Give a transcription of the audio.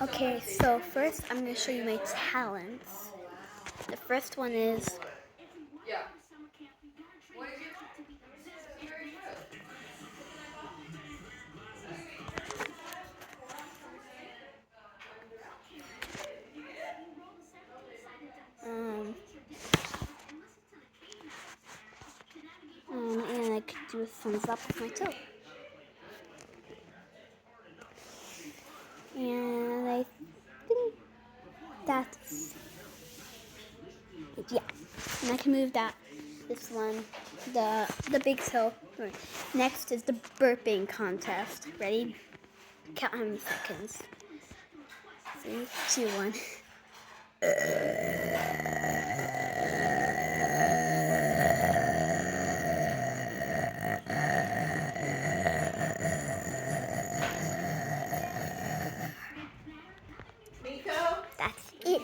Okay, so first I'm going to show you my talents. The first one is and I could do a thumbs up with my toe. And I think that's it. Yeah. And I can move this one, the big toe. Next is the burping contest. Ready? Count how many seconds. 3, 2, 1. That's it.